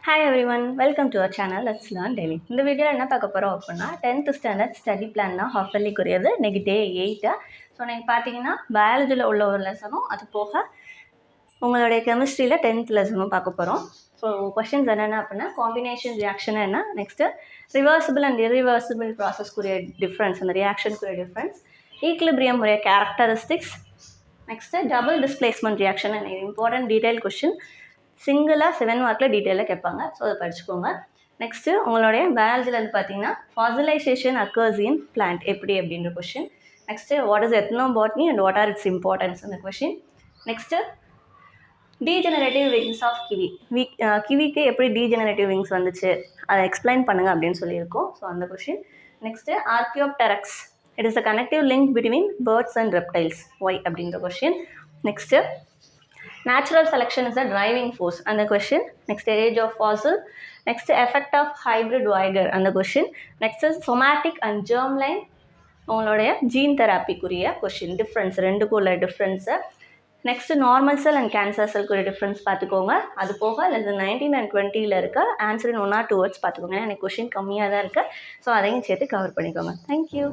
Hi everyone, welcome to our channel. Let's learn daily. இந்த வீடியோவில் என்ன பார்க்க போகிறோம் அப்படின்னா 10th ஸ்டாண்டர்ட் ஸ்டடி பிளான் தான் ஹாஃப் இயர்லிக்குரியது இன்னைக்கு டே 8. ஸோ நீங்கள் பார்த்தீங்கன்னா பயாலஜியில் உள்ள ஒரு லெசனும் அது போக உங்களுடைய கெமிஸ்ட்ரியில் 10th லெசனும் பார்க்க போகிறோம். ஸோ கொஷின்ஸ் என்னென்ன அப்படின்னா காம்பினேஷன் ரியாக்ஷன் என்ன, நெக்ஸ்ட்டு ரிவர்சிபிள் அண்ட் இரிவர்சிபிள் ப்ராசஸ்க்குரிய டிஃப்ரென்ஸ், அந்த ரியாக்ஷனுக்குரிய டிஃப்ரென்ஸ், ஈக்லிபிரியம் உடைய characteristics, next double displacement reaction and important detail question சிங்கிளாக 7 மார்க்கில் டீட்டெயிலாக கேட்பாங்க. ஸோ அதை படிச்சுக்கோங்க. நெக்ஸ்ட்டு உங்களுடைய பயாலஜியில் வந்து பார்த்தீங்கன்னா ஃபாசிலைசேஷன் அக்கர்ஸ் இன் பிளான்ட் எப்படி அப்படின்ற question. Next what is ethnobotany and what are its importance அந்த question. Next degenerative wings of kiwi, கிவிக்கு எப்படி டீஜெனரேட்டிவ் விங்ஸ் வந்துச்சு அதை எக்ஸ்பிளைன் பண்ணுங்கள் அப்படின்னு சொல்லியிருக்கோம். ஸோ அந்த question. Next archaeopteryx, it is a connective link between birds and reptiles, why அப்படின்ற question. Next natural selection is a driving force and the question. Next, age of fossil. Next, effect of hybrid Weiger and the question. Next is somatic and germline உங்களுடைய gene தெராப்பிக்குரிய question. Difference ரெண்டுக்குள்ள difference. Next normal cell and cancer செல்க்குரிய difference பார்த்துக்கோங்க. அது போக lesson 19 and 20 இருக்க answer in 1 or 2 words பார்த்துக்கோங்க. எனக்கு கொஷின் கம்மியாக தான் இருக்குது. ஸோ அதையும் சேர்த்து கவர் பண்ணிக்கோங்க. தேங்க்யூ.